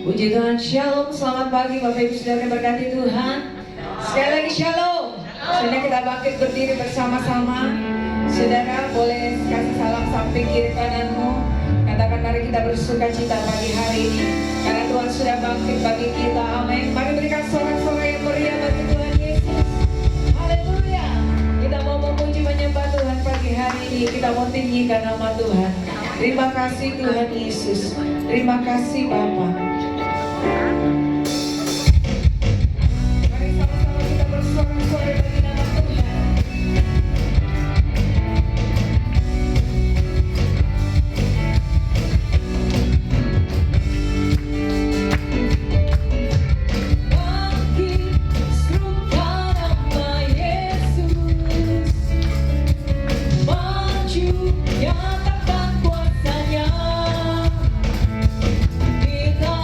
Puji Tuhan, Shalom, selamat pagi Bapak Ibu Saudara berkati Tuhan. Sekali lagi Shalom. Sudah kita bangkit berdiri bersama-sama. Saudara boleh kasih salam samping kiri kananmu. Katakan mari kita bersuka cita pagi hari ini karena Tuhan sudah bangkit bagi kita. Amin. Mari berikan sorak-sorai yang meriah bagi Tuhan Yesus. Haleluya. Kita mau memuji menyembah Tuhan pagi hari ini. Kita mau tinggikan nama Tuhan. Terima kasih Tuhan Yesus. Terima kasih Bapa. Mari sama-sama kita bersorak-sorai bagi nama Tuhan. Bangkit, serukan nama Yesus. Maju, nyatakan kuasanya. Kita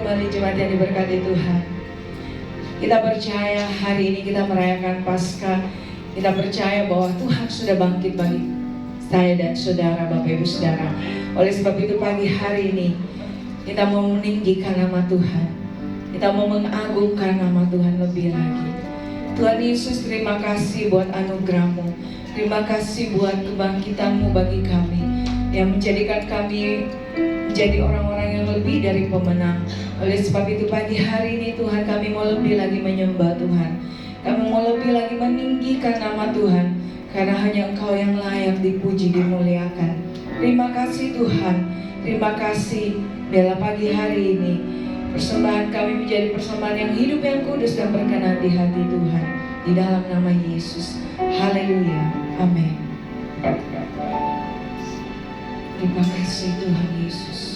kembali jemaat yang diberkati Tuhan. Kita percaya hari ini kita merayakan Paskah. Kita percaya bahwa Tuhan sudah bangkit bagi saya dan saudara, Bapak Ibu Saudara. Oleh sebab itu pagi hari ini kita mau meninggikan nama Tuhan. Kita mau mengagungkan nama Tuhan lebih lagi. Tuhan Yesus, terima kasih buat anugerah-Mu. Terima kasih buat kebangkitan-Mu bagi kami, yang menjadikan kami menjadi orang-orang yang lebih dari pemenang. Oleh sebab itu pagi hari ini Tuhan, kami mau lebih lagi menyembah Tuhan. Kami mau lebih lagi meninggikan nama Tuhan, karena hanya Engkau yang layak dipuji, dimuliakan. Terima kasih Tuhan. Terima kasih bila pagi hari ini persembahan kami menjadi persembahan yang hidup, yang kudus dan berkenan di hati Tuhan. Di dalam nama Yesus. Haleluya. Amin. Terima kasih Tuhan Yesus.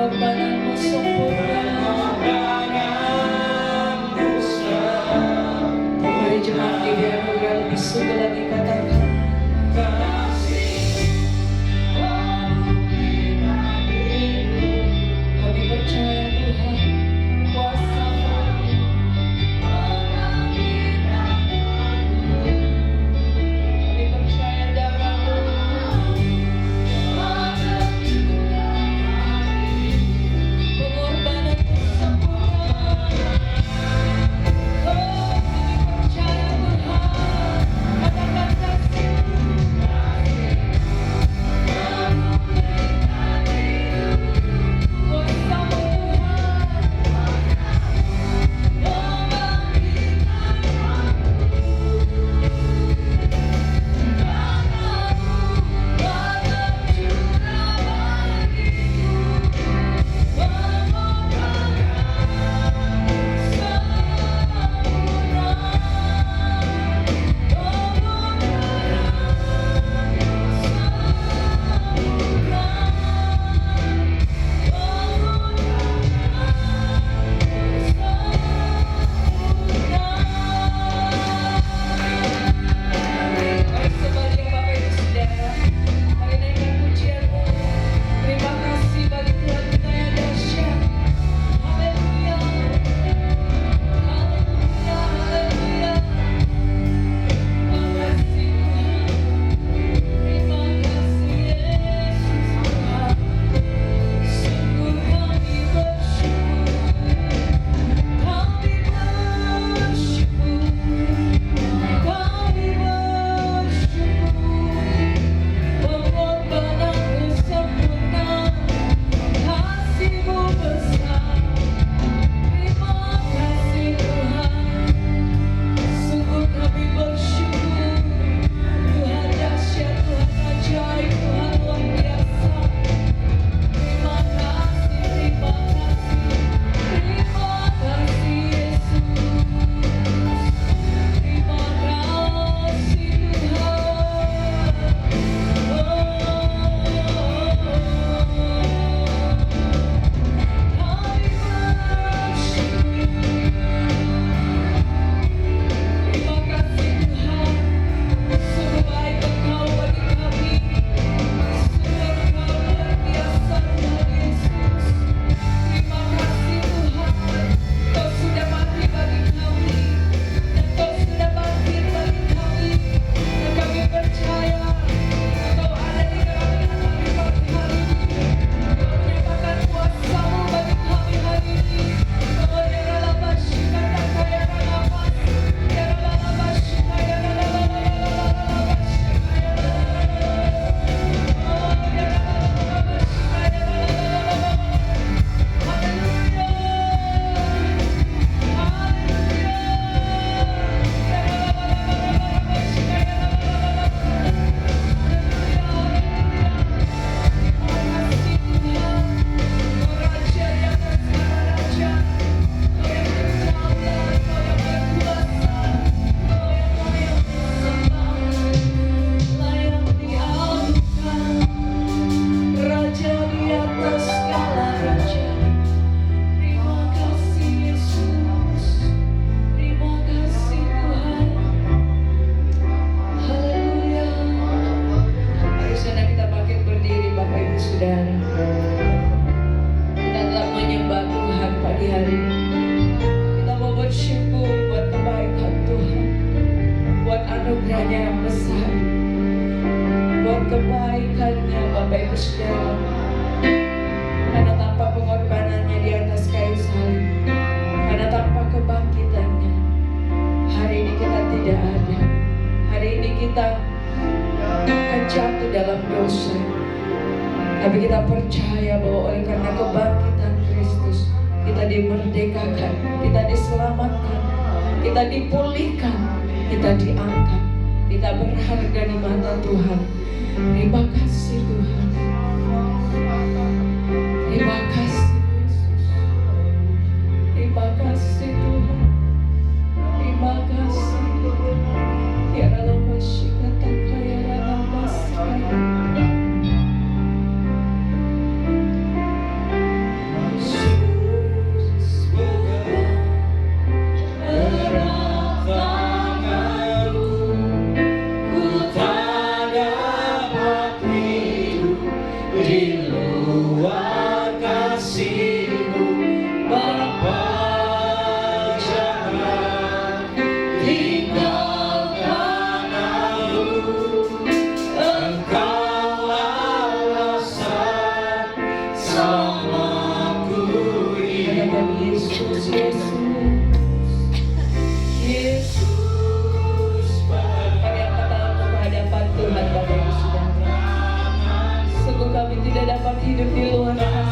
Pengorbananmu sempurna. Mari jemaat GBI Anugerah lebih sungguh lagi katakan, kami percaya Tuhan kuasa-Mu. Kami percaya darah-Mu. Pengorbananmu sempurna. Oh, kami percaya Tuhan. Katakan kasih-Mu. Kuasa-Mu kebaikannya Bapak Ibu Saudara. Karena tanpa pengorbanannya di atas kayu salib, karena tanpa kebangkitannya, hari ini kita tidak ada. Hari ini kita akan jatuh dalam dosa. Tapi kita percaya bahwa oleh karena kebangkitan Kristus, kita dimerdekakan, kita diselamatkan, kita dipulihkan, kita diangkat, kita berharga di mata Tuhan. Terima kasih Tuhan. Terima kasih Yesus. Terima kasih Tuhan. Terima kasih. Ya Allah masih kata kaya nama saya. Tuhan Yesus, Yesus. Kami angkat tangan ke hadapan Tuhan Bapa yang Saudara. Sungguh kami tidak dapat hidup di luar kasih.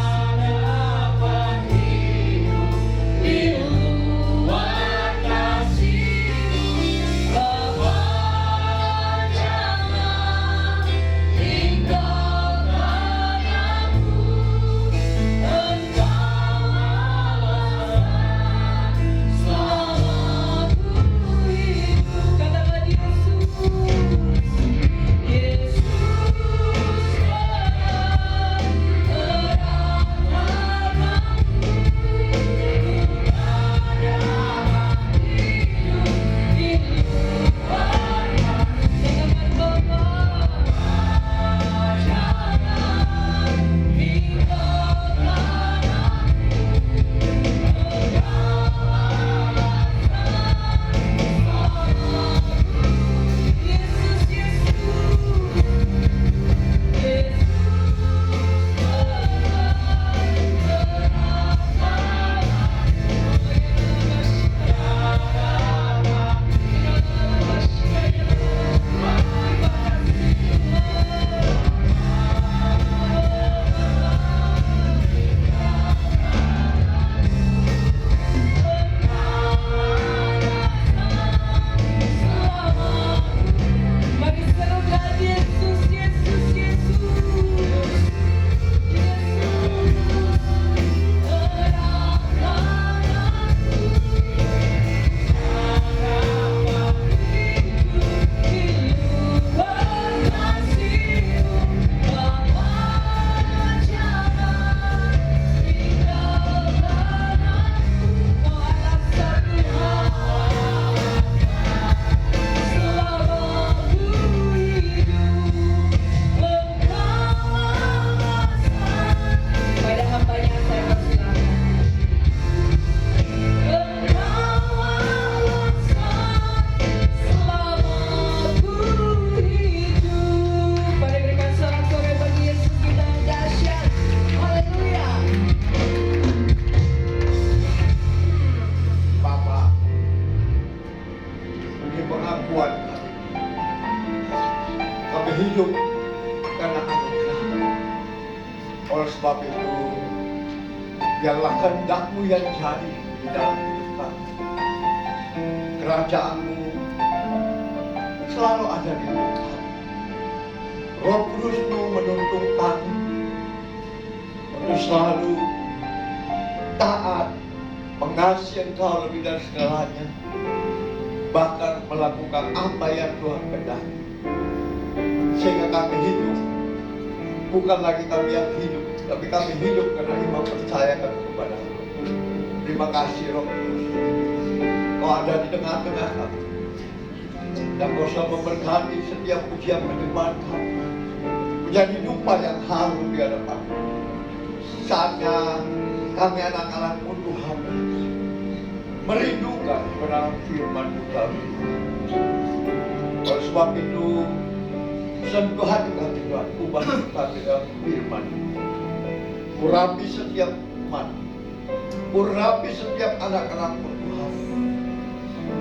hidup karena anugerah. Oleh sebab itu, biarlah kehendak-Mu yang jadi di dalam hidup kami. Kerajaan-Mu selalu ada di hidup kami. Roh Kudus-Mu menuntun kami untuk selalu taat, mengasihi Engkau lebih dari segalanya, bahkan melakukan apa yang Tuhan kehendaki. Sehingga kami hidup, bukan lagi kami yang hidup, tapi kami hidup karena iman percayakan kepada Engkau. Terima kasih Roh Kudus, Kau ada di tengah-tengah kami, dan Kau selalu memberkati setiap pujian penyembahan kami menjadi dupa yang harum di hadapan. Saatnya kami anak-anak-Mu Tuhan merindukan kebenaran firman-Mu kami. Oleh sebab itu, sentuh hati kami Tuhan, ubah kami dalam firman. Urapi setiap umat, urapi setiap anak-anak-Mu Tuhan.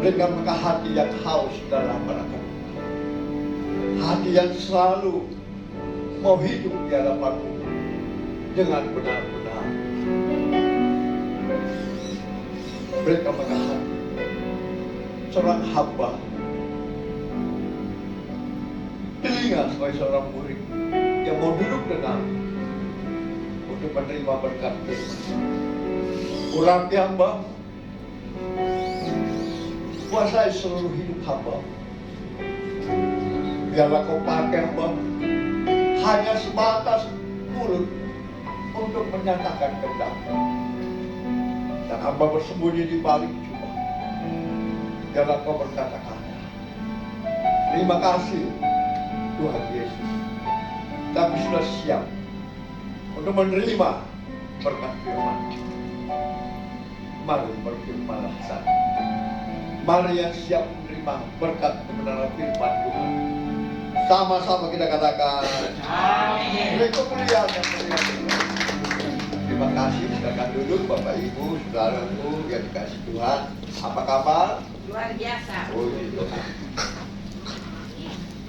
Berikan mereka hati yang haus dalam hadapan, hati yang selalu mau hidup di hadapan-Mu dengan benar-benar. Berikan mereka hati seorang hamba, telinga sebagai seorang murid yang mau duduk tenang untuk menerima berkat Tuhan. Urapi hamba, kuasai seluruh hidup hamba. Biarlah Kau pakai hamba hanya sebatas mulut untuk menyatakan kehendak-Mu, dan hamba bersembunyi di balik jubah. Biarlah Kau berkata-kata. Terima kasih Tuhan Yesus, kami sudah siap untuk menerima berkat firman. Mari berfirmanlah saat. Mari yang siap menerima berkat kebenaran firman Tuhan. Sama-sama kita katakan amin. Beri kemuliaan yang mulia. Terima kasih. kasih, silakan duduk Bapak Ibu, saudaraku yang dikasih Tuhan. Apa kabar? Luar biasa. Oh gitu.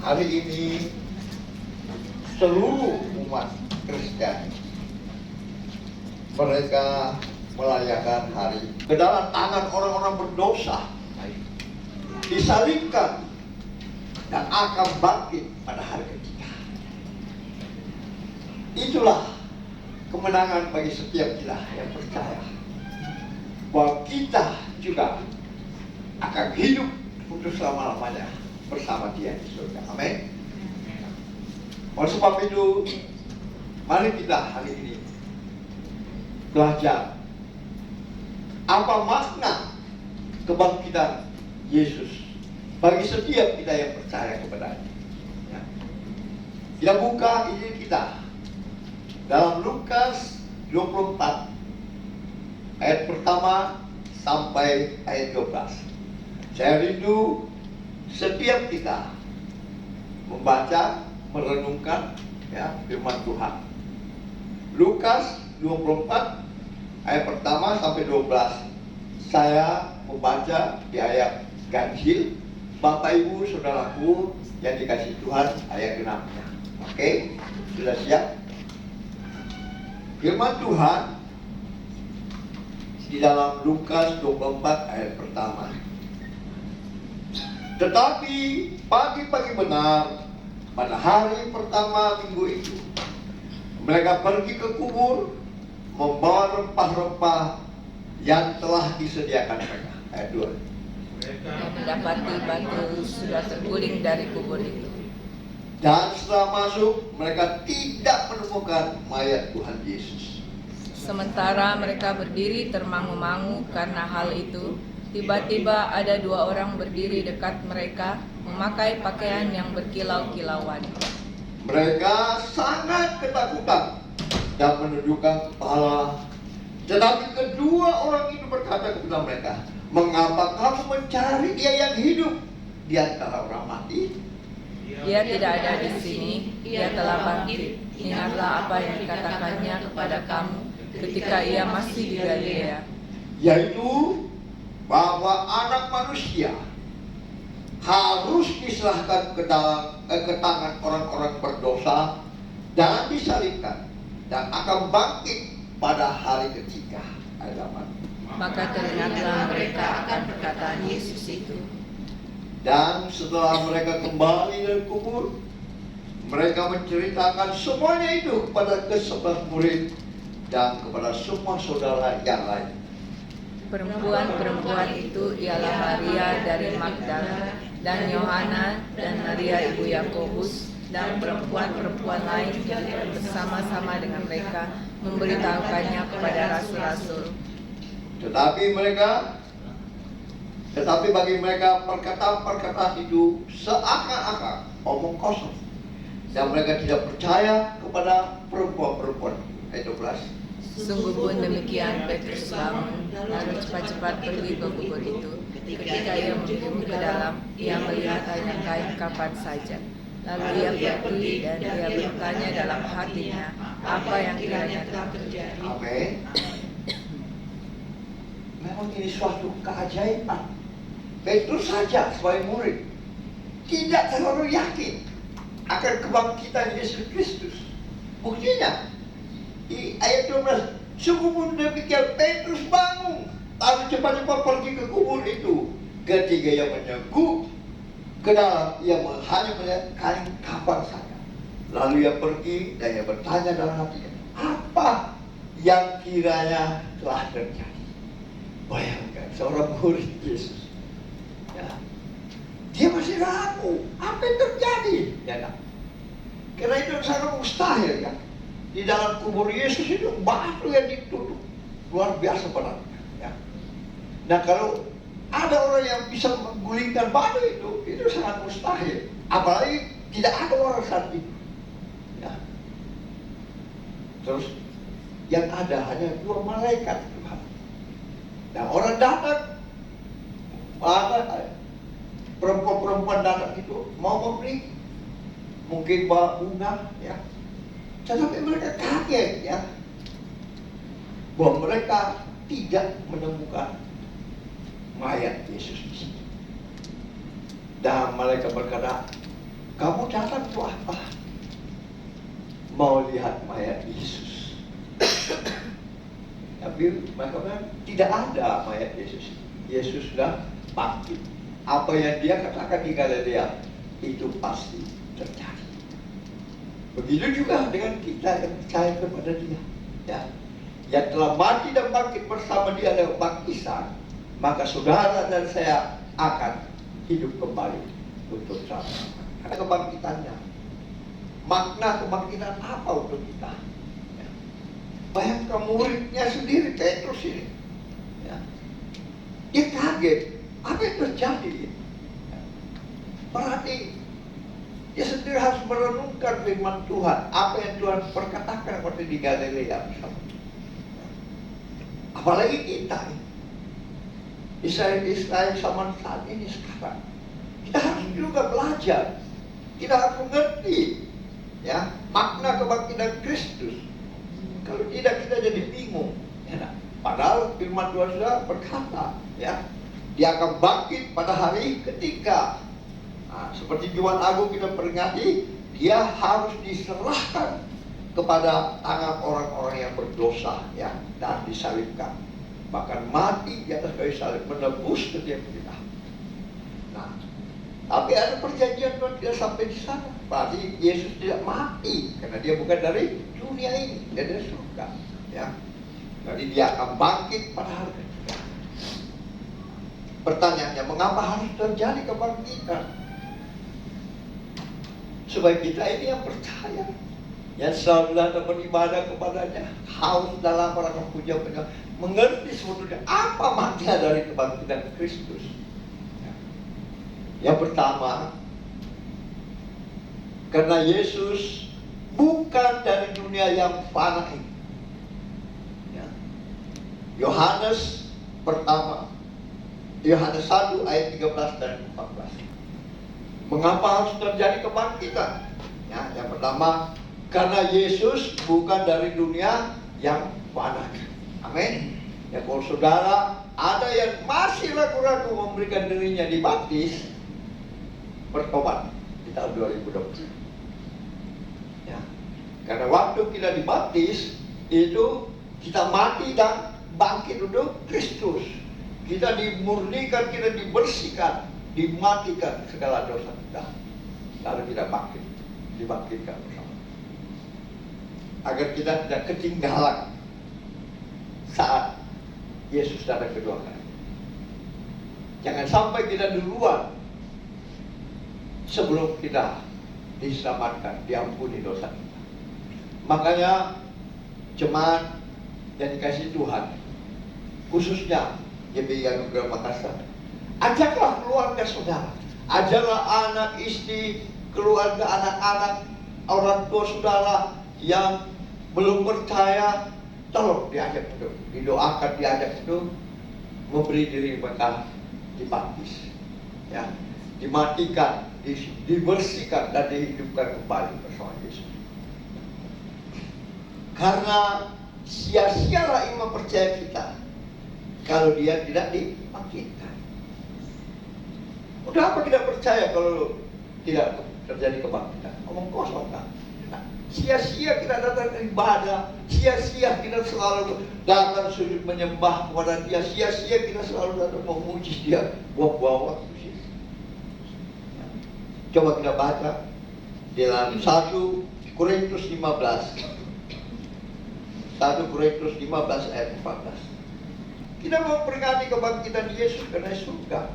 Hari ini seluruh umat Kristen mereka merayakan hari kedalam tangan orang-orang berdosa, disalibkan dan akan bangkit pada hari ketiga. Itulah kemenangan bagi setiap kita yang percaya bahwa kita juga akan hidup untuk selama-lamanya bersama Dia di surga. Amin. Oleh sebab itu, mari kita hari ini belajar apa makna kebangkitan Yesus bagi setiap kita yang percaya kepadanya. Ya. Kita buka Injil kita dalam Lukas 24 ayat pertama sampai ayat 12. Saya rindu setiap kita membaca, merenungkan ya firman Tuhan. Lukas 24 ayat pertama sampai 12. Saya membaca di ayat ganjil. Bapak Ibu Saudaraku yang dikasih Tuhan ayat 6-nya. Oke, sudah siap? Firman Tuhan di dalam Lukas 24 ayat pertama. Tetapi pagi-pagi benar pada hari pertama minggu itu, mereka pergi ke kubur membawa rempah-rempah yang telah disediakan mereka. Ayat 2. Yang mendapati batu sudah terguling dari kubur itu. Dan setelah masuk, mereka tidak menemukan mayat Tuhan Yesus. Sementara mereka berdiri termangu-mangu karena hal itu, tiba-tiba ada dua orang berdiri dekat mereka, memakai pakaian yang berkilau-kilauan. Mereka sangat ketakutan dan menundukkan kepala. Tetapi kedua orang itu berkata kepada mereka, "Mengapa kamu mencari Dia yang hidup di antara orang mati? Dia tidak ada di sini, Dia telah bangkit. Ingatlah apa yang dikatakannya kepada kamu ketika Ia masih di Galilea, Yaitu bahwa Anak Manusia harus diserahkan ke tangan orang-orang berdosa dan disalibkan dan akan bangkit pada hari ketiga." Ayat 8. Maka teringatlah mereka akan perkataan Yesus itu. Dan setelah mereka kembali dari kubur, mereka menceritakan semuanya itu kepada ke-11 murid dan kepada semua saudara yang lain. Perempuan-perempuan itu ialah Maria dari Magdala dan Yohana dan Maria ibu Yakobus dan perempuan-perempuan lain yang bersama-sama dengan mereka memberitahukannya kepada rasul-rasul. Tetapi bagi mereka perkataan-perkataan itu seakan-akan omong kosong, dan mereka tidak percaya kepada perempuan-perempuan. Ayat 12. Sungguh pun demikian, Petrus bangun, lalu cepat-cepat pergi ke kubur itu. Ketika ia menjenguk ke dalam, ia melihat hanya kain kapan saja. Lalu ia pergi dan ia bertanya dalam hatinya, apa yang kiranya telah terjadi. Amin. Memang ini suatu keajaiban. Petrus saja sebagai murid tidak terlalu yakin akan kebangkitan Yesus Kristus. Buktinya di ayat 12, sungguh pun demikian Petrus bangun, lalu cepat-cepat pergi ke kubur itu. Ketika ia menyenguk ke dalam, ia hanya melihat kain kapan saja. Lalu ia pergi dan ia bertanya dalam hatinya, apa yang kiranya telah terjadi. Bayangkan seorang murid Yesus, ya, dia masih ragu apa yang terjadi, ya kan? Karena itu sangat mustahil ya. Di dalam kubur Yesus itu batu yang ditutup luar biasa beratnya. Ya. Nah kalau ada orang yang bisa menggulingkan batu itu sangat mustahil. Apalagi tidak ada orang saat itu. Ya. Terus yang ada hanya dua malaikat Tuhan. Nah orang datang, ada perempuan-perempuan datang itu mau memberi, mungkin bawa bunga, ya. Tetapi mereka kaget, ya. bahwa mereka tidak menemukan mayat Yesus di sini. Dan mereka berkata, kamu datang untuk apa? Mau lihat mayat Yesus. Tapi mereka bilang, tidak ada mayat Yesus. Yesus sudah bangkit. Apa yang dia katakan di Galilea itu pasti terjadi. Begitu juga dengan kita yang percaya kepada dia, ya, yang telah mati dan bangkit bersama dia lewat baptisan, maka saudara dan saya akan hidup kembali untuk selama-lamanya. Karena kebangkitannya, makna kebangkitan apa untuk kita? Ya. Bayangkan muridnya sendiri, Petrus ini, ya. Dia kaget, apa yang terjadi? Ya. Berarti dia sendiri harus merenungkan firman Tuhan, apa yang Tuhan perkatakan waktu di Galilea bersama. Apalagi kita, Israel zaman saat ini sekarang, kita harus juga belajar, kita harus mengerti, ya, makna kebangkitan Kristus. Kalau tidak kita jadi bingung, ya. Padahal firman Tuhan sudah berkata, ya, dia akan bangkit pada hari ketiga. Nah, seperti Jumat Agung kita peringati, dia harus diserahkan kepada tangan orang-orang yang berdosa, ya, dan disalibkan, bahkan mati di atas kayu salib menebus setiap kita. Nah, tapi ada perjanjian Tuhan tidak sampai di sana. Berarti Yesus tidak mati karena dia bukan dari dunia ini, dia dari surga, ya. Jadi dia akan bangkit pada hari ketiga. Pertanyaannya, mengapa harus terjadi kebangkitan? Supaya kita ini yang percaya, yang selalu datang beribadah kepadanya, haus dalam rangka puja, mengerti sebetulnya apa makna dari kebangkitan Kristus. Yang pertama, karena Yesus bukan dari dunia yang fana ini. Ya. Yohanes 1 ayat 13 dan 14. Mengapa harus terjadi kebangkitan? Ya, yang pertama, karena Yesus bukan dari dunia yang fana. Amin. Ya, kalau saudara ada yang masih ragu-ragu memberikan dirinya dibaptis, bertobat di tahun 2020. Ya, karena waktu kita dibaptis itu kita mati dan bangkit untuk Kristus. Kita dimurnikan, kita dibersihkan, dimatikan segala dosa kita, lalu kita bangkit, dibangkitkan bersama, agar kita tidak ketinggalan saat Yesus datang kedua kali. Jangan sampai kita duluan sebelum kita diselamatkan, diampuni dosa kita. Makanya jemaat yang dikasihi Tuhan, khususnya GBI Anugerah Makassar, ajaklah keluarga saudara, ajaklah anak istri, keluarga, anak-anak, orang tua saudara yang belum percaya, tolong diajak untuk didoakan, diajak untuk memberi diri mereka dibaptis, ya, dimatikan, dibersihkan dan dihidupkan kembali bersama Yesus. Karena sia-sialah iman percaya kita kalau dia tidak dibangkitkan. Udah apa kita percaya kalau tidak terjadi kebangkitan? Omong kosong kan? Nah, sia-sia kita datang ibadah, sia-sia kita selalu datang sujud menyembah kepada dia, sia-sia kita selalu datang memuji dia, buang-buang waktu sih. Coba kita baca dalam 1 Korintus 15. 1 Korintus 15 ayat 14. Kita mau peringati kebangkitan Yesus karena surga.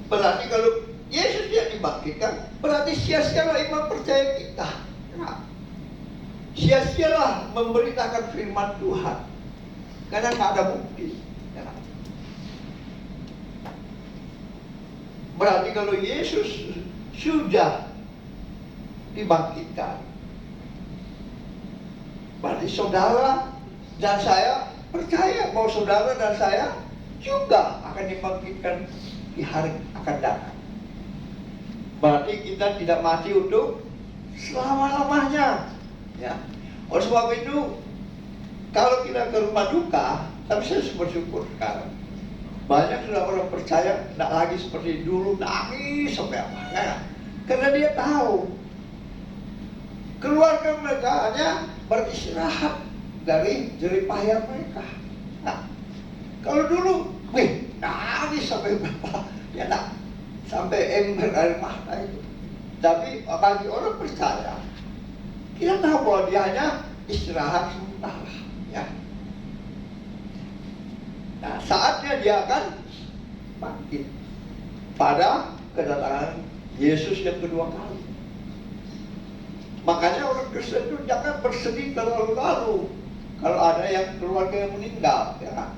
Berarti kalau Yesus yang dibangkitkan, berarti sia-sialah iman percaya kita. Nah, sia-sialah memberitakan firman Tuhan karena nggak ada bukti. Ya. Berarti kalau Yesus sudah dibangkitkan, berarti saudara dan saya percaya bahwa saudara dan saya juga akan dibangkitkan di hari akan datang. Berarti kita tidak mati untuk selama-lamanya, ya. Oleh sebab itu, Kalau kita ke rumah duka, tapi saya bersyukur sekarang. Banyak sudah orang percaya, tidak lagi seperti dulu, nangis sampai apa. Ya. Karena dia tahu, keluarga mereka hanya beristirahat dari jerih payah mereka. Nah, kalau dulu, nangis sampai berapa, ya tak, sampai ember air mata itu. Tapi bagi orang percaya, kita tahu bahwa dia hanya istirahat sementara. Ya. Nah, saatnya dia akan bangkit pada kedatangan Yesus yang kedua kali. Makanya orang Kristen itu jangan bersedih terlalu-lalu kalau ada yang keluarga yang meninggal, ya.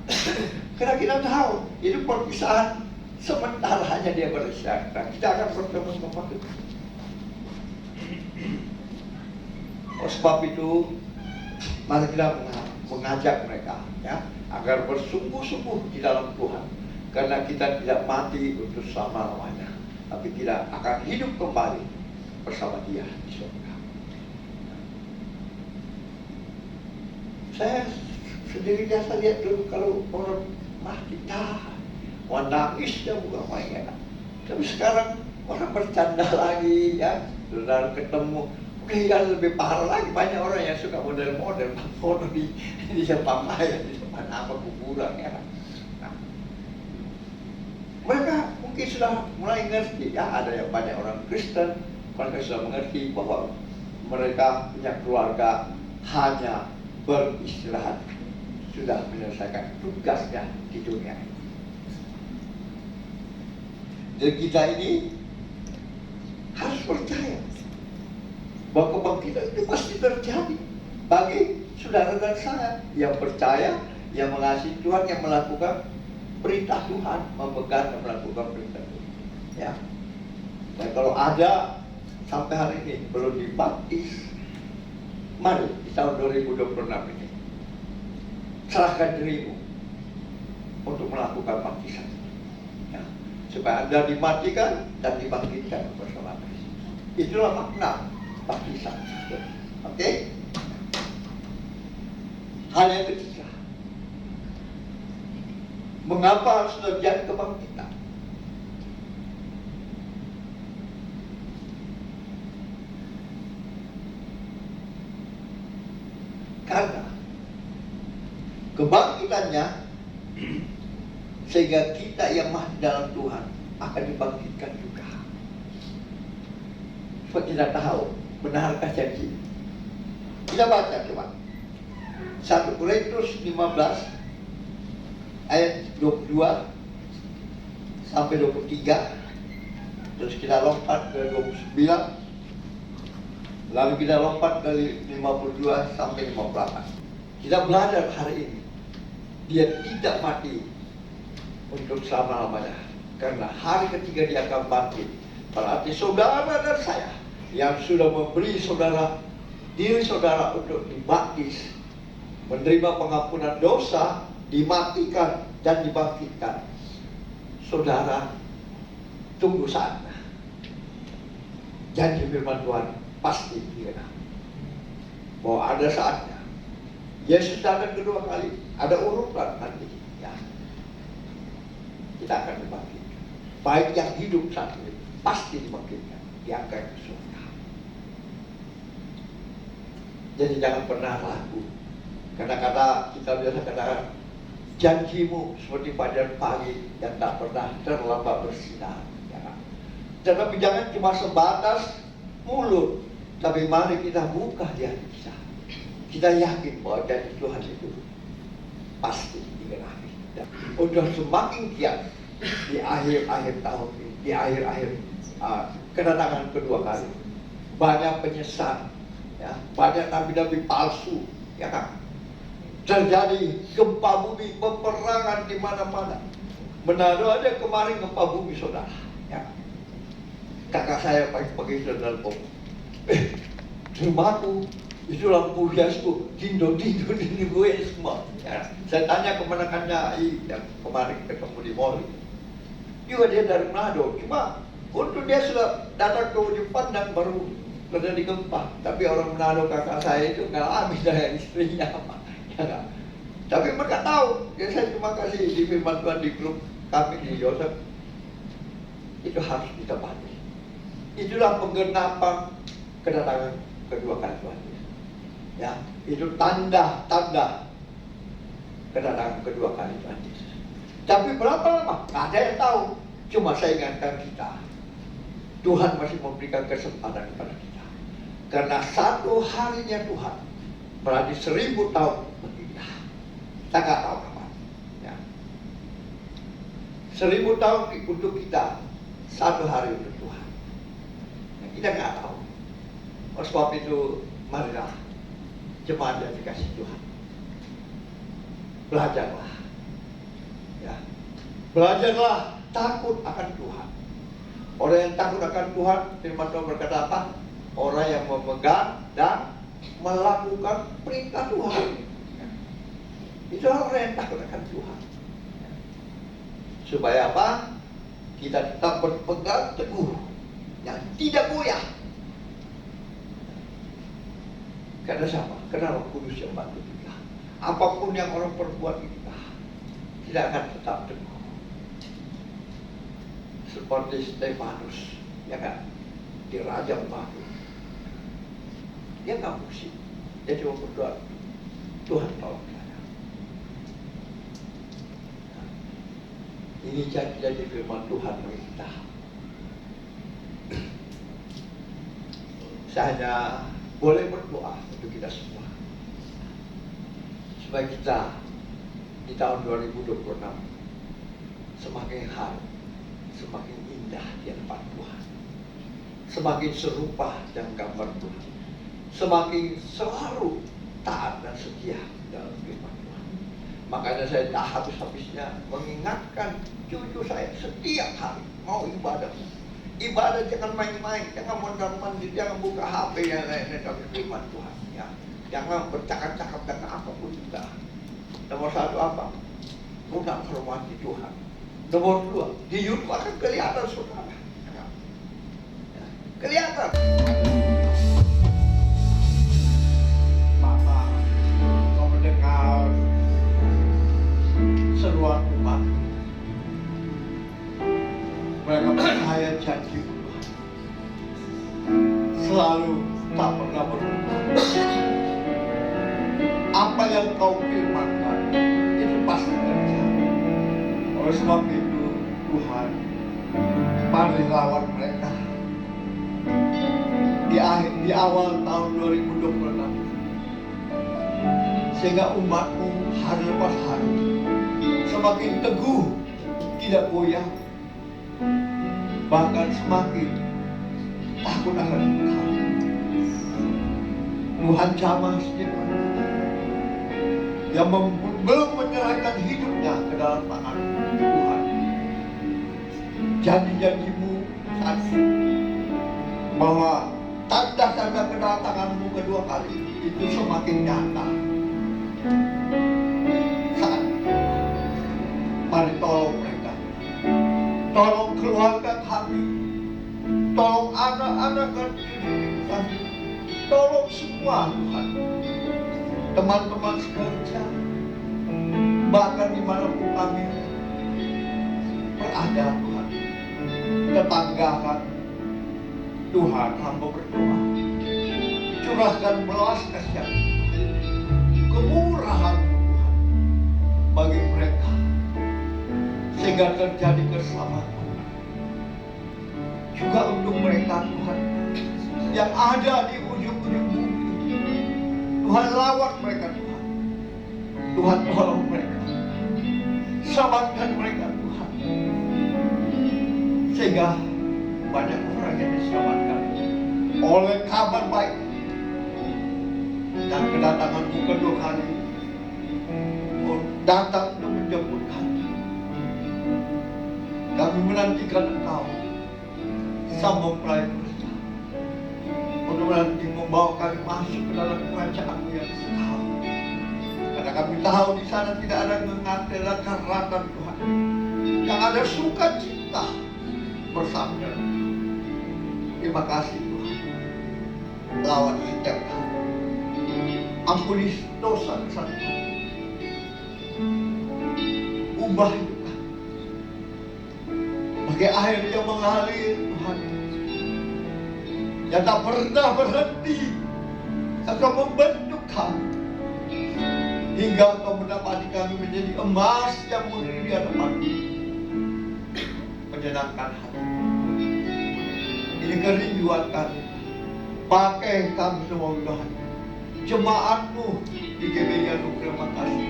Karena kita tahu itu perpisahan sementara, hanya dia beristirahat. Nah, kita akan bertemu kembali. Oleh sebab itu, mari kita mengajak mereka, ya, agar bersungguh-sungguh di dalam Tuhan. Karena kita tidak mati untuk selama-lamanya, tapi kita akan hidup kembali bersama Dia di surga. Saya sendiri biasa lihat dulu kalau orang mati, nangis dia bukan main. Tapi sekarang orang bercanda lagi, ya, saudara ketemu. Yang lebih parah lagi, banyak orang yang suka model-model foto di depan mayat, di depan apa kuburan, ya. Nah, mereka mungkin sudah mulai ngerti, ya, ada yang banyak orang Kristen, mereka sudah mengerti bahwa mereka punya keluarga hanya beristirahat, sudah menyelesaikan tugasnya di dunia ini. Dan kita ini harus percaya bahwa kebangkitan itu pasti terjadi bagi saudara dan saya yang percaya, yang mengasihi Tuhan, yang melakukan perintah Tuhan, memegang dan melakukan perintah Tuhan. Ya. Dan kalau ada sampai hari ini belum dibaptis, mari di tahun 2026 ini serahkan dirimu untuk melakukan baptisan, ya, supaya Anda dimatikan dan dibangkitkan bersama Kristus. Itulah makna baptisan. Oke? Hal yang ketiga, mengapa harus terjadi kebangkitan? Karena kebangkitannya sehingga kita yang mati dalam Tuhan akan dibangkitkan juga. Supaya kita tahu benarkah janji. Kita baca coba 1 Korintus 15 ayat 22 sampai 23. Terus kita lompat ke 29, lalu kita lompat ke 52 sampai 58. Kita belajar hari ini, dia tidak mati untuk selama-lamanya, karena hari ketiga dia akan bangkit. Berarti saudara dan saya yang sudah memberi diri saudara untuk dibaptis, menerima pengampunan dosa, dimatikan dan dibangkitkan, saudara tunggu saatnya. Janji firman Tuhan pasti digenapi, bahwa ada saatnya Yesus datang kedua kali, ada urutan nanti, ya. Kita akan dibangkitkan. Baik yang hidup saat ini pasti dibangkitkan, diangkat ke surga. Jadi jangan pernah ragu. Karena kata kita biasa katakan, janjimu seperti fajar pagi yang tak pernah terlambat bersinar. Ya. Tetapi jangan cuma sebatas mulut, tapi mari kita buka di hati kita. Kita yakin bahwa janji Tuhan itu pasti digenapi. Untuk semakin giat di akhir-akhir tahun ini, di akhir-akhir kedatangan kedua kali, banyak penyesat, ya, banyak nabi-nabi palsu, ya kan? Terjadi gempa bumi, peperangan di mana-mana. Manado ada kemarin gempa bumi, saudara, ya. Kakak saya pagi-pagi sudah telepon, rumahku itu lampu hiasku dindo-dindo di gue semua, ya. Saya tanya kemenakannya yang kemarin ketemu di mall, juga dia dari Manado, cuma untuk dia sudah datang ke ujung pandang baru terjadi gempa. Tapi orang Manado kakak saya itu ngalami dari istrinya, ya kan? terima kasih di firman Tuhan di grup kami di Yosef. Itu harus kita pahami. Itulah penggenapan kedatangan kedua kali Tuhan. Ya, itu tanda-tanda kedatangan kedua kali Tuhan Yesus. Tapi berapa lama? Nggak ada yang tahu. Cuma saya ingatkan kita, Tuhan masih memberikan kesempatan kepada kita. Karena satu harinya Tuhan berarti 1000 tahun bagi kita. Kita nggak tahu kapan. Ya. 1000 tahun untuk kita, satu hari untuk Tuhan. Ya, kita nggak tahu. Oleh sebab itu, marilah jemaat yang dikasih Tuhan, belajarlah. Ya. Belajarlah takut akan Tuhan. Orang yang takut akan Tuhan, firman Tuhan berkata apa? Orang yang memegang dan melakukan perintah Tuhan. Itu orang yang takut akan Tuhan. Supaya apa? Kita tetap berpegang teguh, yang tidak goyah. Karena siapa? Karena Roh Kudus yang bantu kita. Apapun yang orang perbuat kita, tidak akan tetap teguh. Seperti Stefanus, ya kan, dirajam batu. Dia nggak musik, dia cuma berdoa, Tuhan tolong saya. Nah, ini jadi firman Tuhan bagi kita. Saya hanya boleh berdoa untuk kita semua, supaya kita di tahun 2026 semakin hari semakin indah di hadapan Tuhan, semakin serupa dengan gambar Tuhan, semakin selalu taat dan setia dalam firman Tuhan. Makanya saya tak habis-habisnya mengingatkan cucu saya setiap hari mau ibadah. Ibadah jangan main-main, jangan mondar-mandir, jangan buka HP yang lain-lain dalam firman Tuhan. Ya, jangan bercakap-cakap dengan apapun juga. Nomor satu apa? Mudah hormati Tuhan. Nomor 2, di YouTube akan kelihatan saudara. Ya, kelihatan. Mama, kau mendengar seruan umat. Mereka percaya janji Tuhan. Selalu tak pernah berubah. Apa yang kau firmankan itu pasti terjadi. Oleh sebab itu Tuhan, mari lawan mereka. Di awal tahun 2026, sehingga umatmu hari lepas hari semakin teguh, tidak goyah, bahkan semakin takut akan Tuhan. Tuhan jamah sendiri yang belum menyerahkan hidupnya ke dalam tangan Tuhan. Janji-janjimu saat bahwa tanda-tanda kedatanganmu kedua kali itu semakin nyata. Saat mari tolong mereka, tolong keluarga kami, tolong anak-anak kami, tolong semua Tuhan, teman-teman sekerja, bahkan dimanapun kami berada Tuhan, tetangga kami, Tuhan hamba berdoa, curahkan belas kasihan, kemurahan Tuhan bagi mereka, sehingga terjadi keselamatan juga untuk mereka Tuhan yang ada di ujung-ujung bumi. Tuhan lawat mereka Tuhan, Tuhan tolong mereka, selamatkan mereka Tuhan, sehingga banyak orang yang diselamatkan oleh kabar baik dan kedatanganmu kedua kali datang untuk menjemput kami. Kami menantikan Engkau sang mempelai Kristus untuk menanti membawa kami masuk ke dalam kerajaan-Mu yang kekal. Karena kami tahu di sana tidak ada mengadakan karatan Tuhan, yang ada sukacita bersama dengan Tuhan. Terima kasih Tuhan, lawan setiap kami, ampuni dosa kesalahan. ubah hidup kami. Bagai air yang mengalir Tuhan, yang tak pernah berhenti akan membentuk kami hingga Engkau mendapati kami menjadi emas yang murni di hadapan-Mu, menyenangkan hati. Ini kerinduan kami. Pakai kami semua Tuhan, jemaat-Mu di GBI Anugerah. Terima kasih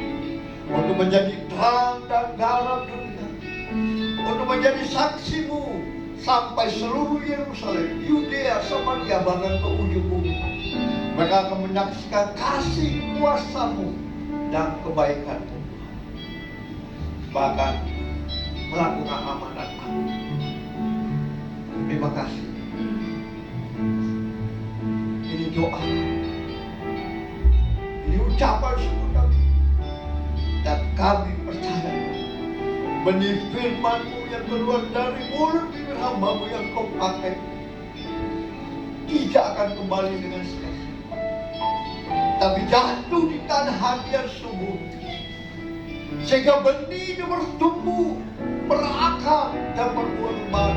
untuk menjadi terang dan garam dunia, untuk menjadi saksi-Mu sampai seluruh Yerusalem, Yudea, Samaria, bahkan ke ujung bumi. Mereka akan menyaksikan kasih kuasa-Mu dan kebaikan-Mu, bahkan melakukan amanat-Mu. Terima kasih. Ini doa, ini ucapan syukur kami, dan kami percaya benih firman-Mu yang keluar dari mulut bibir hamba-Mu yang Kau pakai tidak akan kembali dengan sia-sia, tapi jatuh di tanah hati yang subur, sehingga benih itu bertumbuh, berakar dan berbuah lebat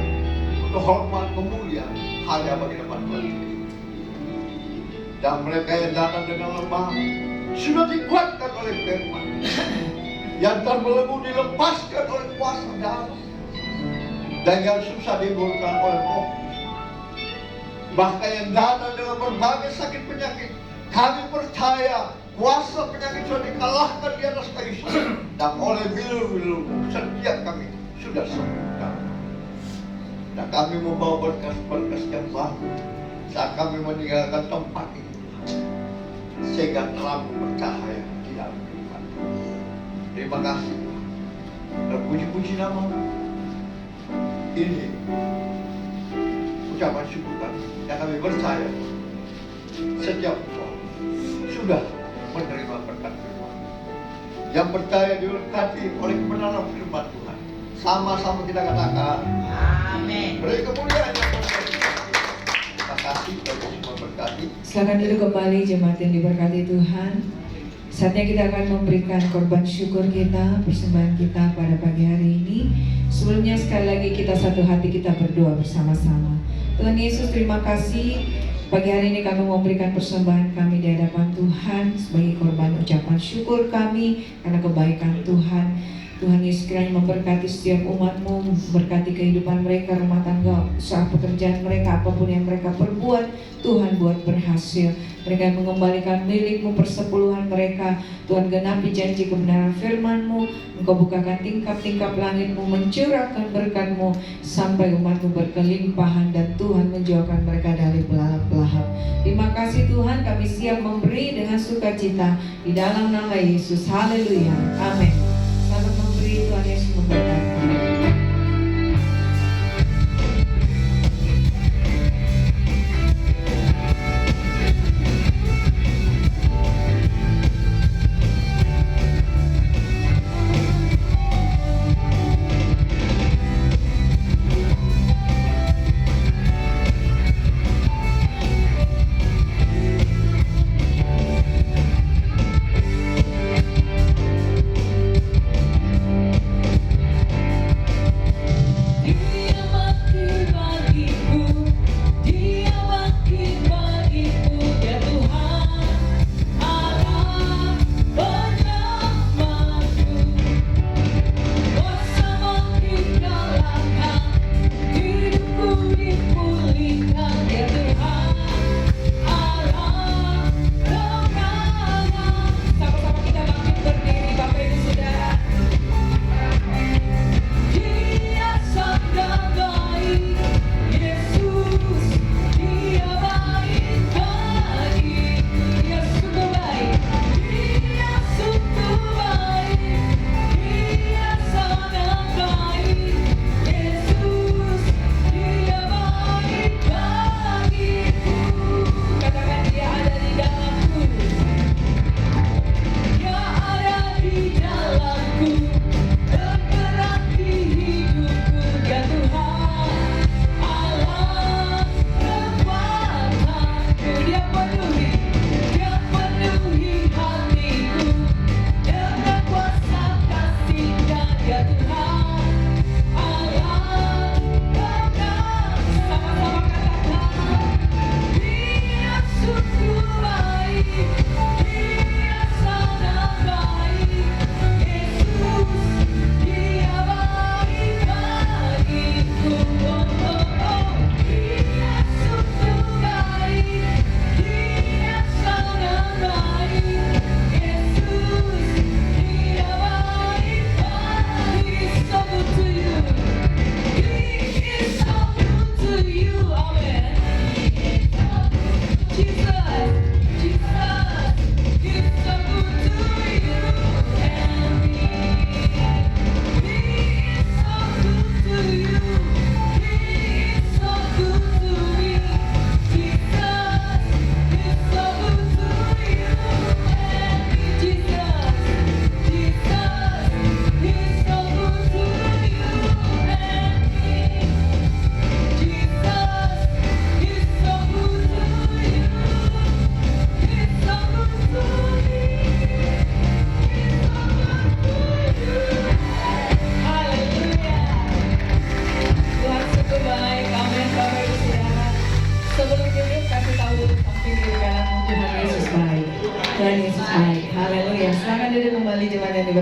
untuk hormat kemuliaan hanya bagi nama Tuhan. Dan mereka yang datang dengan lemah sudah dikuatkan oleh firman, yang terbelenggu dilepaskan oleh kuasa darah, dan yang susah diburukkan oleh Roh. Bahkan yang datang dengan berbagai sakit penyakit, kami percaya kuasa penyakit sudah dikalahkan di atas kayu salib, dan oleh bilur-bilur setiap kami sudah sembuh. Dan kami membawa berkas-berkas yang baru saat kami meninggalkan tempat ini, sehingga terang bercahaya di dalam kehidupan. Terima kasih dan puji-puji nama-Mu. Ini ucapan syukur kami, yang kami percaya setiap orang sudah menerima berkat firman. Yang percaya diberkati oleh kebenaran firman Tuhan, sama-sama kita katakan amin. Beri kemuliaan yang berkati. Terima kasih bagi semua berkati. Silakan duduk kembali jemaat yang diberkati Tuhan. Saatnya kita akan memberikan korban syukur kita, persembahan kita pada pagi hari ini. Sebelumnya sekali lagi kita satu hati kita berdoa bersama-sama. Tuhan Yesus, terima kasih. Pagi hari ini kami memberikan persembahan kami di hadapan Tuhan sebagai korban ucapan syukur kami karena kebaikan Tuhan. Tuhan Yesus kiranya memberkati setiap umat-Mu, memberkati kehidupan mereka, rumah tangga, usaha pekerjaan mereka, apapun yang mereka perbuat, Tuhan buat berhasil. Mereka mengembalikan milik-Mu, persepuluhan mereka. Tuhan genapi janji kebenaran firman-Mu. Engkau bukakan tingkap-tingkap langit-Mu, mencurahkan berkat-Mu sampai umat-Mu berkelimpahan, dan Tuhan menjauhkan mereka dari pelahap-pelahap. Terima kasih Tuhan, kami siap memberi dengan sukacita di dalam nama Yesus. Haleluya. Amin. Selamat memberi, Tuhan Yesus memberkati.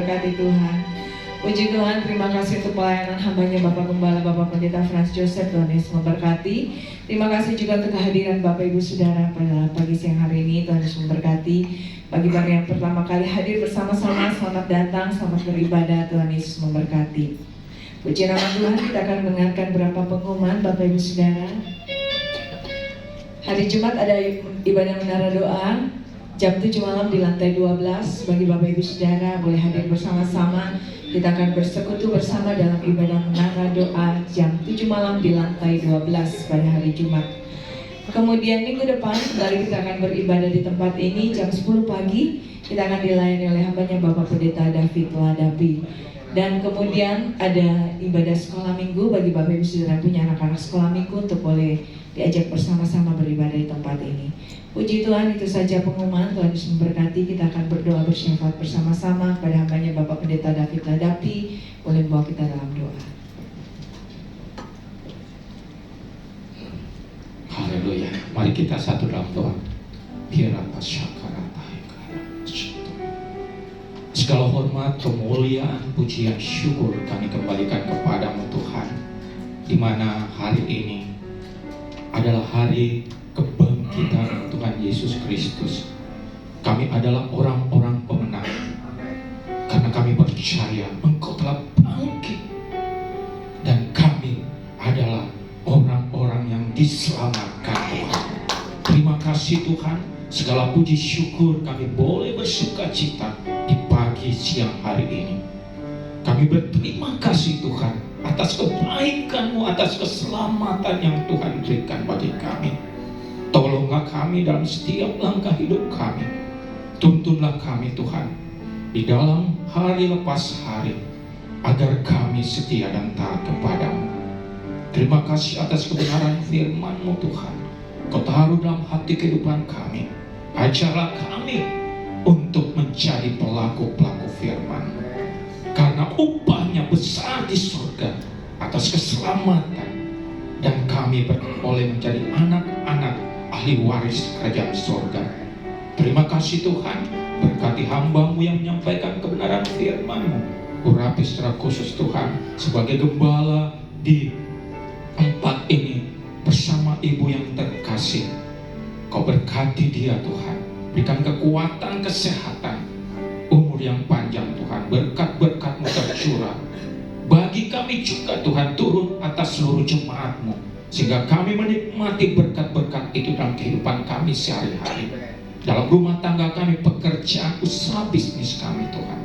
memberkati Tuhan. Puji Tuhan, terima kasih untuk pelayanan hambanya Bapak Gembala, Bapak Pendeta Franz Joseph. Tuhan Yesus memberkati. Terima kasih juga untuk kehadiran Bapak Ibu Saudara pada pagi siang hari ini. Tuhan Yesus memberkati. Bagi para yang pertama kali hadir bersama-sama, selamat datang, selamat beribadah. Tuhan Yesus memberkati. Puji nama Tuhan, kita akan mendengarkan beberapa pengumuman Bapak Ibu Saudara. Hari Jumat ada ibadah menara doa jam 7 malam di lantai 12. Bagi Bapak Ibu Saudara boleh hadir bersama-sama. Kita akan bersekutu bersama dalam ibadah menara doa jam 7 malam di lantai 12 pada hari Jumat. Kemudian minggu depan kembali kita akan beribadah di tempat ini jam 10 pagi. Kita akan dilayani oleh hambanya Bapak Pendeta David Ladapi. Dan kemudian ada ibadah sekolah minggu bagi Bapak Ibu Saudara punya anak-anak sekolah minggu untuk boleh diajak bersama-sama beribadah di tempat ini. Puji Tuhan, itu saja pengumuman. Tuhan Yesus memberkati. Kita akan berdoa bersyafaat bersama-sama pada hambanya Bapak Pendeta David Ladapi. Boleh membawa kita dalam doa. Haleluya. Mari kita satu dalam doa. Segala hormat, kemuliaan, pujian, syukur kami kembalikan kepadamu Tuhan, di mana hari ini adalah hari kebangkitan Tuhan Yesus Kristus. Kami adalah orang-orang pemenang karena kami percaya Engkau telah bangkit, dan kami adalah orang-orang yang diselamatkan Tuhan. Terima kasih Tuhan. Segala puji syukur kami boleh bersukacita di pagi siang hari ini. Kami berterima kasih Tuhan atas kebaikan-Mu, atas keselamatan yang Tuhan berikan bagi kami. Tolonglah kami dalam setiap langkah hidup kami. Tuntunlah kami Tuhan di dalam hari lepas hari, agar kami setia dan taat kepadamu. Terima kasih atas kebenaran firman-Mu Tuhan. Kau taruh dalam hati kehidupan kami. Ajarlah kami untuk menjadi pelaku-pelaku firman-Mu, karena upahnya besar di surga atas keselamatan, dan kami boleh menjadi anak-anak ahli waris kerajaan surga. Terima kasih Tuhan. Berkati hamba-Mu yang menyampaikan kebenaran firman-Mu. Urapi secara khusus Tuhan sebagai gembala di tempat ini bersama ibu yang terkasih. Kau berkati dia Tuhan. Berikan kekuatan, kesehatan, umur yang panjang Tuhan. Berkat-berkat-Mu tercurah bagi kami juga Tuhan, turun atas seluruh jemaat-Mu, sehingga kami menikmati berkat-berkat itu dalam kehidupan kami sehari-hari, dalam rumah tangga kami, pekerjaan, usaha bisnis kami Tuhan.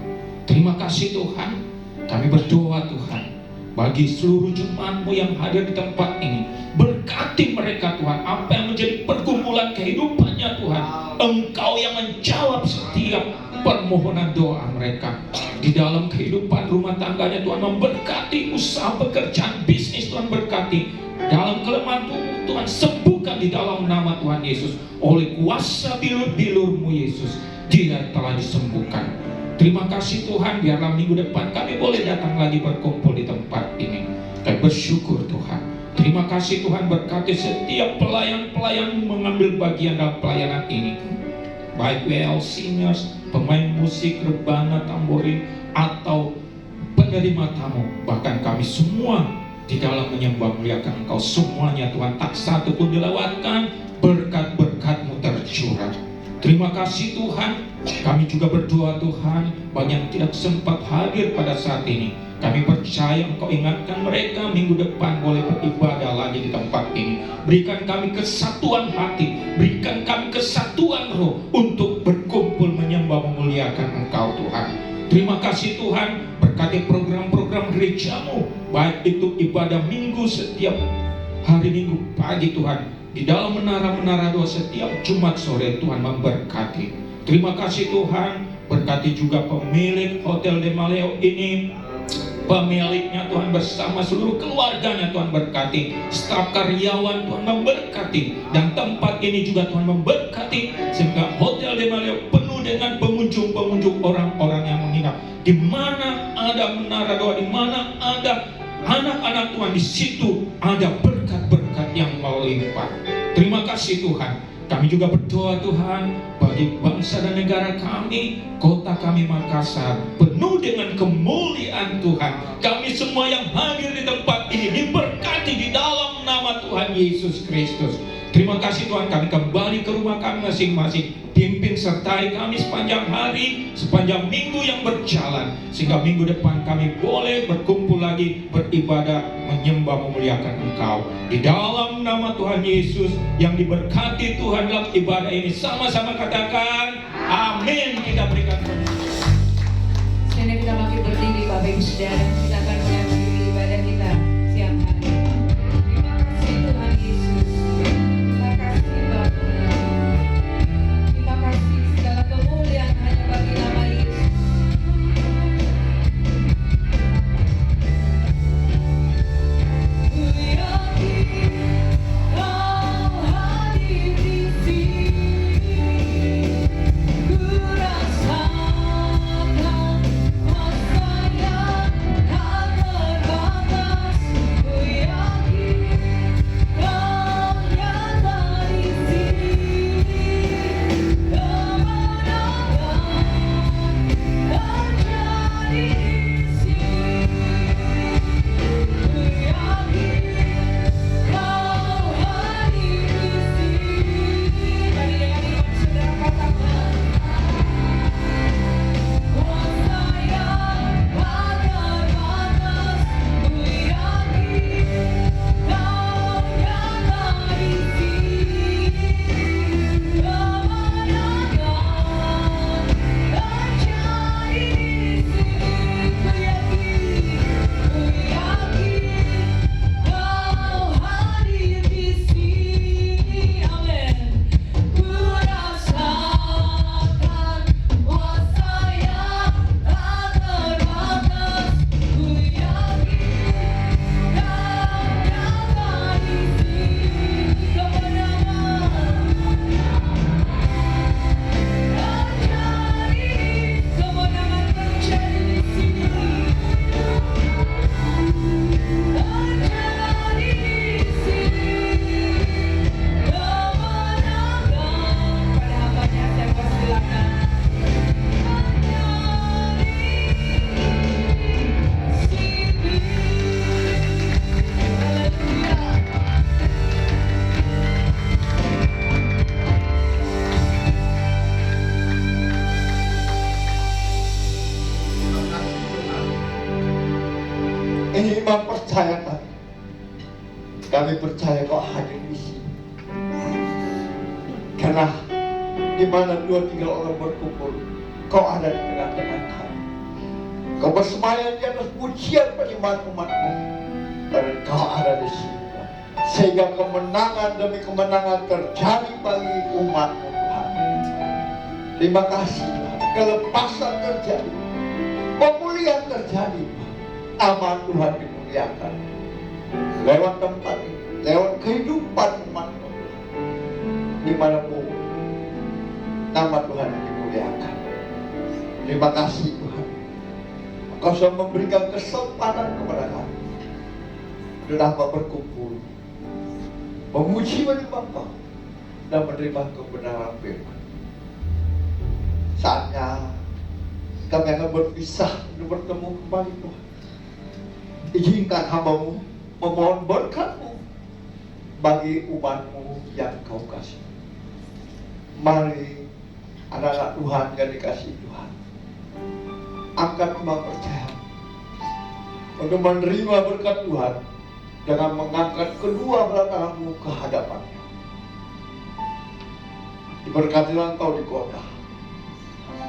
Terima kasih Tuhan. Kami berdoa Tuhan bagi seluruh jemaat-Mu yang hadir di tempat ini. Berkati mereka Tuhan. Apa yang menjadi pergumulan kehidupannya Tuhan, Engkau yang menjawab setiap permohonan doa mereka. Di dalam kehidupan rumah tangganya Tuhan, memberkati usaha, pekerjaan, bisnis Tuhan berkati. Dalam kelemahan Tuhan sembuhkan di dalam nama Tuhan Yesus. Oleh kuasa bilur-bilur-Mu Yesus, dia telah disembuhkan. Terima kasih Tuhan. Biarlah minggu depan kami boleh datang lagi berkumpul di tempat ini. Kami bersyukur Tuhan. Terima kasih Tuhan, berkati setiap pelayan-pelayan mengambil bagian dalam pelayanan ini, baik WL seniors, pemain musik, rebana, tamborin, atau penerima tamu. Bahkan kami semua di dalam menyembah muliakan Engkau, semuanya Tuhan, tak satu pun dilewatkan. Berkat-berkat-Mu tercurah. Terima kasih Tuhan. Kami juga berdoa Tuhan, bagi yang tidak sempat hadir pada saat ini, kami percaya Engkau ingatkan mereka minggu depan boleh beribadah lagi di tempat ini. Berikan kami kesatuan hati, berikan kami kesatuan roh untuk berkumpul menyembah memuliakan Engkau Tuhan. Terima kasih Tuhan. Berkati program-program gereja-Mu, baik itu ibadah minggu setiap hari Minggu pagi Tuhan, di dalam menara-menara doa setiap Jumat sore Tuhan memberkati. Terima kasih Tuhan. Berkati juga pemilik Hotel De Maleo ini, pemiliknya Tuhan bersama seluruh keluarganya Tuhan berkati, staf karyawan Tuhan memberkati, dan tempat ini juga Tuhan memberkati, sehingga Hotel De Maleo penuh dengan pengunjung-pengunjung, orang-orang yang menginap. Di mana ada menara doa, di mana ada anak-anak Tuhan, di situ ada berkat-berkat yang melimpah. Terima kasih Tuhan. Kami juga berdoa Tuhan bagi bangsa dan negara kami, kota kami Makassar, penuh dengan kemuliaan Tuhan. Kami semua yang hadir di tempat ini diberkati di dalam nama Tuhan Yesus Kristus. Terima kasih Tuhan, kami kembali ke rumah kami masing-masing. Pimpin sertai kami sepanjang hari, sepanjang minggu yang berjalan, sehingga minggu depan kami boleh berkumpul lagi, beribadah, menyembah, memuliakan Engkau. Di dalam nama Tuhan Yesus yang diberkati Tuhan dalam ibadah ini, sama-sama katakan amin. Kita berikan Sekarang kita makin berdiri Bapak Ibu Saudara, kita akan mengakhiri ibadah kita siang hari. Terima kasih Tuhan Yesus. Terima kasih Bapa. Terima kasih, segala kemuliaan hanya bagi nama Yesus. Ku yakin Kau hadir di sini. Ku rasakan kuasa yang tak terbatas. Ku yakin Kau nyata di sini. Kemenangan terjadi di sini. Ku yakin Kau hadir di sini. Mari dengan iman saudara katakan, kuasa yang tak terbatas. Ku yakin Kau nyata di sini. Kemenangan terjadi di sini. Ku yakin Kau hadir di sini. Amin. Ku rasakan kuasa yang tak terbatas. Ku yakin Kau nyata di sini. Kemenangan terjadi. Kemenangan terjadi di sini. Terjadi di sini. Kemenangan pada hambanya saya persilakan. Ini iman percaya kami. Kami percaya Kau hadir di sini. Karena di mana 2-3 orang berkumpul, Kau ada di tengah-tengah kami. Kau bersemayam di atas pujian penyembahan umat-Mu, dan Kau ada di sini. Sehingga kemenangan demi kemenangan terjadi bagi umat-Mu Tuhan. Terima kasih Tuhan. Kelepasan terjadi, pemulihan terjadi. Nama Tuhan dimuliakan lewat tempat ini, lewat kehidupan umat Tuhan. Dimanapun nama Tuhan dimuliakan. Terima kasih Tuhan. Engkau sudah memberikan kesempatan kepada kami untuk dapat berkumpul, memuji menyembah Kau dan menerima kebenaran firman. Saatnya kami akan berpisah untuk bertemu kembali Tuhan. Izinkan hamba-Mu memohon berkat-Mu bagi umat-Mu yang Kau kasih. Mari anak-anak Tuhan yang dikasihi Tuhan, angkat iman percaya untuk menerima berkat Tuhan dengan mengangkat kedua belah tangan-Mu ke hadapan-Nya. Diberkatilah Engkau di kota,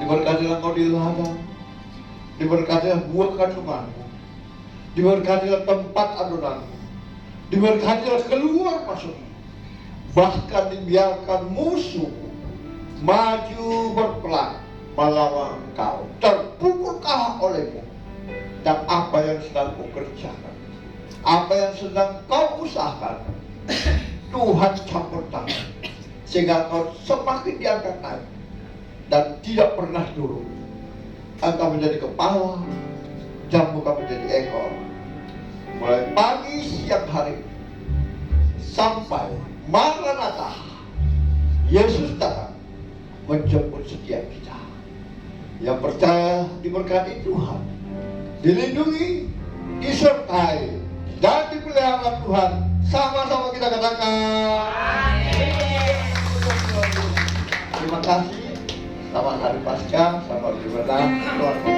diberkatilah Engkau di ladang, diberkatilah buah kandungan-Mu, diberkatilah tempat adonan-Mu, diberkatilah keluar masuk, bahkan dibiarkan musuh maju berperang melawan Engkau, terpukul kalah oleh-Mu. Dan apa yang sedang Kau kerjakan, apa yang sedang Kau usahakan, Tuhan campur tangan, sehingga Kau semakin diangkat naik dan tidak pernah turun. Engkau menjadi kepala dan bukan menjadi ekor. Mulai pagi siang hari sampai Maranatha, Yesus datang. menjemput setiap kita. Yang percaya diberkati Tuhan, dilindungi, disertai, dan dipelihara Tuhan. Sama-sama kita katakan terima kasih. Selamat hari Paskah, selamat beribadah. Tuhan